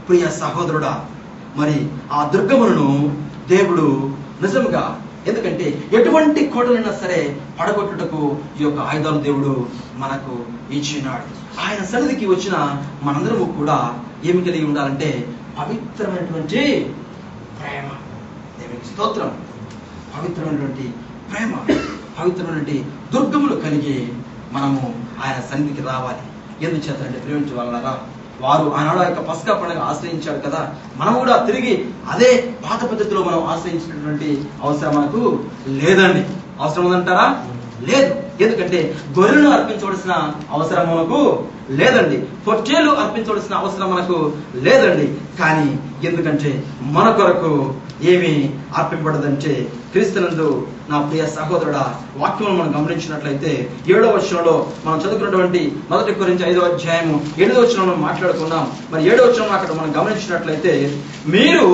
ప్రియ సహోదరుడా, మరి ఆ దుర్గములను దేవుడు నిజంగా, ఎందుకంటే ఎటువంటి కోటలైనా సరే పడగొట్టుటకు ఈ యొక్క ఆయుధాలు దేవుడు మనకు ఇచ్చినాడు. ఆయన సన్నిధికి వచ్చిన మనందరము కూడా ఏమి కలిగి ఉండాలంటే పవిత్రమైనటువంటి ప్రేమ. దేవునికి స్తోత్రం. పవిత్రమైనటువంటి ప్రేమ, పవిత్రమైనటువంటి దుర్గములు కలిగి మనము ఆయన సన్నిధికి రావాలి. ఎందుచేతంటే ప్రేమించే వాళ్ళరా, వారు ఆనాడు యొక్క పస్కా పండుగ ఆశ్రయించాడు కదా, మనం కూడా తిరిగి అదే పాత పద్ధతిలో మనం ఆశ్రయించినటువంటి అవసరం మనకు లేదండి. అవసరం ఉందంటారా? లేదు. ఎందుకంటే గొర్రెలను అర్పించవలసిన అవసరం మనకు లేదండి, పొట్టేలు అర్పించవలసిన అవసరం మనకు లేదండి. కానీ ఎందుకంటే మన కొరకు ఏమి అర్పింపబడదంటే క్రీస్తునందు నా ప్రియ సహోదరుడా, వాక్యం మనం గమనించినట్లయితే 7వ వచనంలో మనం చదువుకున్నటువంటి 1 కొరింథీ 5వ అధ్యాయము 8వ వచనంలో మాట్లాడుకున్నాం. మరి 7వ వచనం అక్కడ మనం గమనించినట్లయితే, మీరు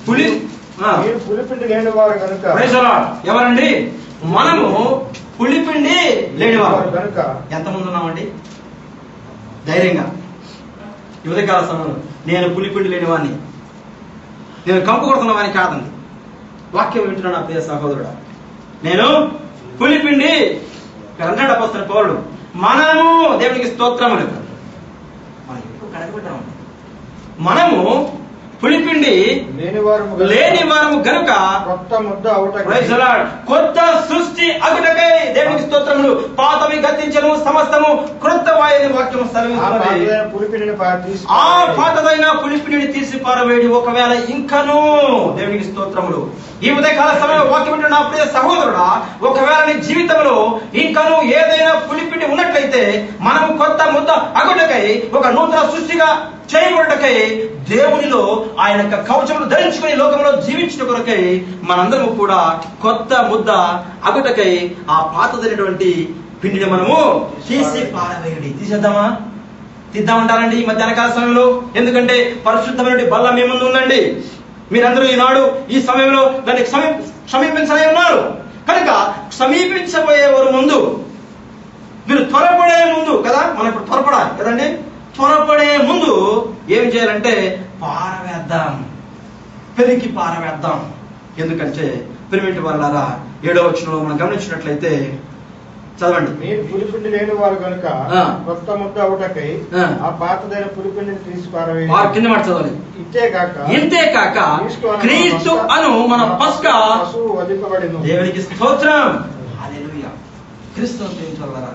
పులిపిండి లేని వారు కనుక. ఎవరండి? మనము పులిపిండి లేనివారు కనుక. ఎంతమంది ఉన్నామండి ధైర్యంగా ఈ ఉదయకాల సమయంలో? నేను పులిపిండి లేనివాడిని, నేను కంపు కొడుతున్న వాడిని కాదండి. వాక్యం వింటున్నా నా ప్రియ సహోదరుడా, నేను పులిపిండి అంటాడు అపోస్తలుడు పౌలుడు. మనము, దేవునికి స్తోత్రములు, మనం ఎప్పుడు కడగబడ్డాము. మనము పులిపిండి లేని వారము గనుక కొత్త సృష్టి అగుటకై, దేవునికి స్తోత్రములు, పాతవి గతించను సమస్తము క్రొత్త వాయని వాక్యము సెలవిస్తున్నది. ఆ పాతదైన పులిపిండిని తీసి పారవేడి. ఒకవేళ ఇంకను, దేవునికి స్తోత్రములు, ఈ ఉదయకాల సమయంలో వాక్యం వింటున్న నా ప్రియ సహోదరుడా, ఒకవేళ నీ జీవితంలో ఇంకను ఏదైనా పులిపిండి ఉన్నట్లయితే మనము కొత్త ముద్ద అగుటకై, ఒక నూతన సృష్టిగా చేయబడుటకై, దేవునిలో ఆయన యొక్క కవచములు ధరించుకుని లోకంలో జీవించిన కొరకై మనందరము కూడా కొత్త ముద్ద అగుటకై ఆ పాతదైనటువంటి పిండిని మనము తీసి పారవేయడి. తీసేద్దామా? తీద్దామంటారండి ఈ మధ్యాహ్న కాల సమయంలో? ఎందుకంటే పరిశుద్ధమైన బల్ల మీ ముందు ఉందండి. మీరందరూ ఈనాడు ఈ సమయంలో దాన్ని సమీపించలే ఉన్నారు కనుక, సమీపించబోయేవారు ముందు, మీరు త్వరపడే ముందు కదా, మనం ఇప్పుడు త్వరపడాలి కదండి, త్వరపడే ముందు ఏం చేయాలంటే పారవేద్దాం, పెరికి పారవేద్దాం. ఎందుకంటే ప్రియమైన వారలారా, 7వ వచనంలో మనం గమనించినట్లయితే చదవండి. మీరు పులిపిండి లేని వారు కనుక కొత్త ముద్ద అవుటకై ఆ పాతదైన పులిపిండిని తీసి పారవేయండి. కింద మాట చదవాలి. ఇంతేకాక క్రీస్తు అను మన పస్కా వధింపబడిను. దేవునికి స్తోత్రం. హల్లెలూయా. క్రీస్తు ప్రేమించారా,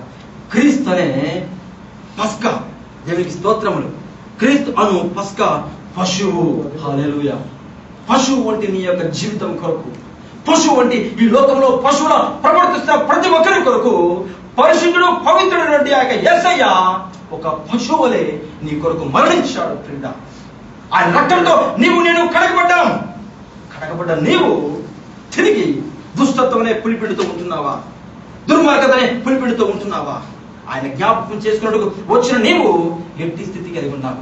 క్రీస్తు అనే పస్కా, దేవునికి స్తోత్రములు. క్రీస్తు అను పస్కా పశువు. హల్లెలూయా. పశువు వంటి నీ యొక్క జీవితం కొరకు, పశువు వంటి ఈ లోకంలో పశువుల ప్రవర్తిస్తున్న ప్రతి ఒక్కరి కొరకు పరిశుద్ధుడు పవిత్రుడు ఆ యొక్క యేసయ్య ఒక పశువులే నీ కొరకు మరణించాడు. ప్రియుడా, ఆయన రక్తంతో నీవు నేను కడగబడ్డాం. కడగబడ్డ నీవు తిరిగి దుష్టత్వమనే పులిపిండితో ఉంటున్నావా? దుర్మార్గతనే పులిపిండితో ఉంటున్నావా? ఆయన జ్ఞాపకం చేసుకున్నట్టు వచ్చిన నీవు ఎట్టి స్థితి కలిగి ఉన్నావు.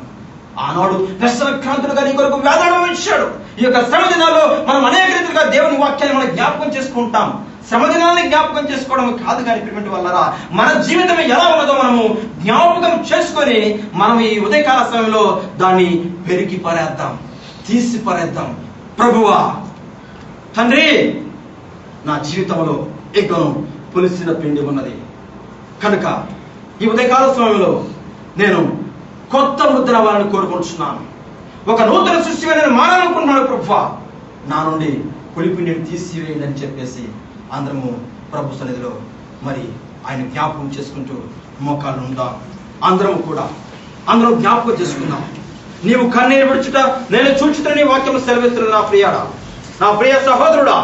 ఆనాడు దర్శనక్రాంతుడుగా నీ కొరకు వేదన ఇచ్చాడు. ఈ యొక్క శ్రమ దినాల్లో మనం అనేక రీతిగా దేవుని వాక్యాన్ని మనం జ్ఞాపకం చేసుకుంటాం. శ్రమ దినాన్ని జ్ఞాపకం చేసుకోవడం కాదు, కానీ ఇటువంటి వల్లరా మన జీవితం ఎలా ఉన్నదో మనము జ్ఞాపకం చేసుకొని మనం ఈ ఉదయకాల సమయంలో దాన్ని పెరికి పారేద్దాం, తీసి పారేద్దాం. ప్రభువా, తండ్రి, నా జీవితంలో ఎగ్గను పులిసిన పిండి ఉన్నది కనుక ఈ ఉదయకాల సమయంలో నేను కొత్త ముద్ర అవ్వాలని కోరుకుంటున్నాను. ఒక నూతన సృష్టిగా నేను మారాలనుకుంటున్నాను. ప్రభువా, నా నుండి పులిపిండిని తీసివేయండి అని చెప్పేసి అందరము ప్రభు సన్నిధిలో మరి ఆయన జ్ఞాపకం చేసుకుంటూ మోకాళ్ళు ఉందాం. అందరం జ్ఞాపకం చేసుకుందాం. నీవు కన్నీరు విడుచుట నేను చూచుటని వాక్యం సెలవిస్తున్నా. నా ప్రియ సహోదరుడా,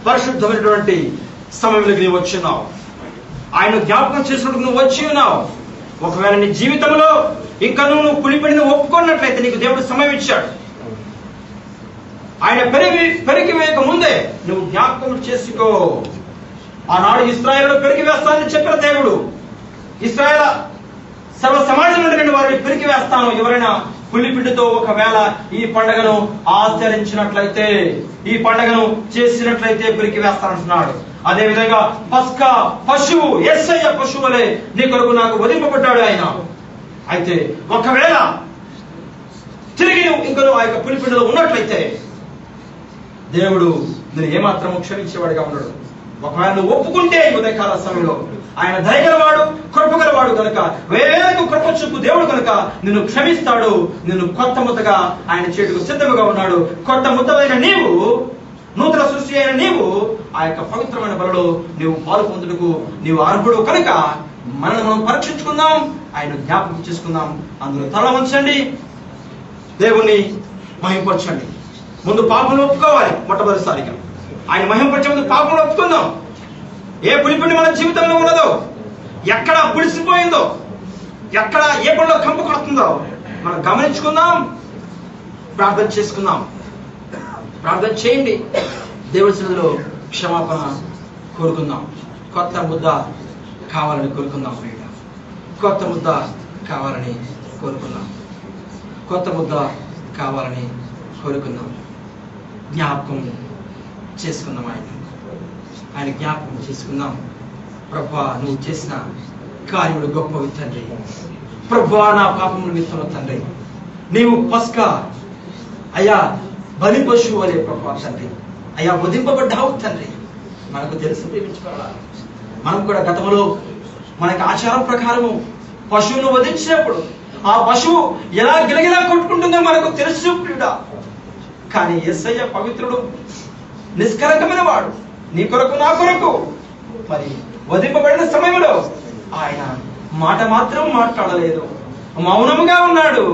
పరిశుద్ధమైనటువంటి సమయంలోకి నీవు వచ్చి ఉన్నావు. ఆయన జ్ఞాపకం చేసినట్టు నువ్వు వచ్చి ఉన్నావు. ఒకవేళ నీ జీవితంలో ఇంకా నువ్వు పులిపిండిని ఒప్పుకున్నట్లయితే నీకు దేవుడు సమయం ఇచ్చాడు. ఆయన పెరిగి వేయక ముందే నువ్వు జ్ఞాపకం చేసుకో. ఆనాడు ఇశ్రాయేలు పెరిగి వేస్తానని చెప్పిన దేవుడు, ఇశ్రాయేల్ సర్వ సమాజం నుండి నేను వారిని పెరిగి వేస్తాను. ఎవరైనా పులిపిండితో ఒకవేళ ఈ పండుగను ఆచరించినట్లయితే, ఈ పండుగను చేసినట్లయితే పెరిగి వేస్తానంటున్నాడు. అదే విధంగా పస్కా పశువు, యేసయ్య పశువులే నీ కొరకు నాకు వధింపబడ్డాడు ఆయన. అయితే ఒకవేళ తిరిగి ఇంకను ఆ యొక్క పులిపిండిలో ఉన్నట్లయితే దేవుడు నేను ఏమాత్రము క్షమించేవాడిగా ఉన్నాడు. ఒకవేళ నువ్వు ఒప్పుకుంటే ఉదయకాల సమయంలో ఆయన దయగలవాడు, కృపగలవాడు కనుక, వేలకు కృప చూపు దేవుడు కనుక నిన్ను క్షమిస్తాడు. నిన్ను కొత్త ముద్దగా ఆయన చేటుకు సిద్ధముగా ఉన్నాడు. కొత్త ముద్దలైన నీవు, నూతన సృష్టి అయిన నీవు ఆ యొక్క పవిత్రమైన బలలో నీవు పాలు పొందుటకు నీవు అర్హుడు కనుక మనల్ని మనం పరీక్షించుకుందాం, ఆయన జ్ఞాపకం చేసుకుందాం. అందులో తల వంచండి, దేవుణ్ణి మహింపరచండి. ముందు పాపంలో ఒప్పుకోవాలి. మొట్టమొదటిసారిగా ఆయన మహింపరిచే ముందు పాపంలో ఒప్పుకుందాం. ఏ పులిపిండి మన జీవితంలో ఉన్నదో, ఎక్కడ పులిసిపోయిందో, ఎక్కడ ఏ పనిలో కంపు కొడుతుందో మనం గమనించుకుందాం, ప్రార్థన చేసుకుందాం. ప్రార్థన చేయండి, దేవుడి సన్నిధిలో క్షమాపణ కోరుకుందాం. కొత్త ముద్ద కావాలని కోరుకుందాం. ప్రియుడా, కొత్త ముద్ద కావాలని కోరుకుందాం. కొత్త ముద్ద కావాలని కోరుకుందాం. జ్ఞాపకం చేసుకుందాం. ఆయన జ్ఞాపకం చేసుకుందాం. ప్రభువా, నువ్వు చేసిన కార్యములు గొప్పవి తండ్రి. ప్రభువా, నా పాపములు నిమిత్తము తండ్రి, నీవు పస్కా అయ్యా బలి పశువు అనే ప్రభువా తండ్రి, అయ్యా వధింపబడ్డావు తండ్రి. మనకు తెలుసు ప్రేమించుకోవాలి. మనం కూడా గతంలో మనకి ఆచారం ప్రకారము పశువును వధించినప్పుడు ఆ పశువు ఎలా గిలగిలా కొట్టుకుంటుందో మనకు తెలుసు ప్రియుడా. కానీ యేసయ్య పవిత్రుడు, నిష్కలంకమైన వాడు, నీ కొరకు నా కొరకు మరి వధింపబడిన సమయంలో ఆయన మాట మాత్రం మాట్లాడలేదు, మౌనముగా ఉన్నాడు.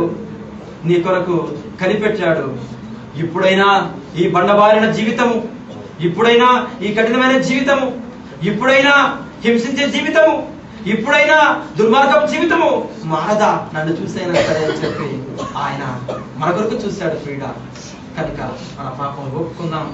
నీ కొరకు కనిపెట్టాడు. ఇప్పుడైనా ఈ బండబారిన జీవితము, ఇప్పుడైనా ఈ కఠినమైన జీవితము, ఇప్పుడైనా హింసించే జీవితము, ఇప్పుడైనా దుర్మార్గపు జీవితము మారదా, నన్ను చూసైనా సరే అని చెప్పి ఆయన మన కొరకు చూశాడు ప్రియుడా. కనుక మన పాపం ఒప్పుకుందాం.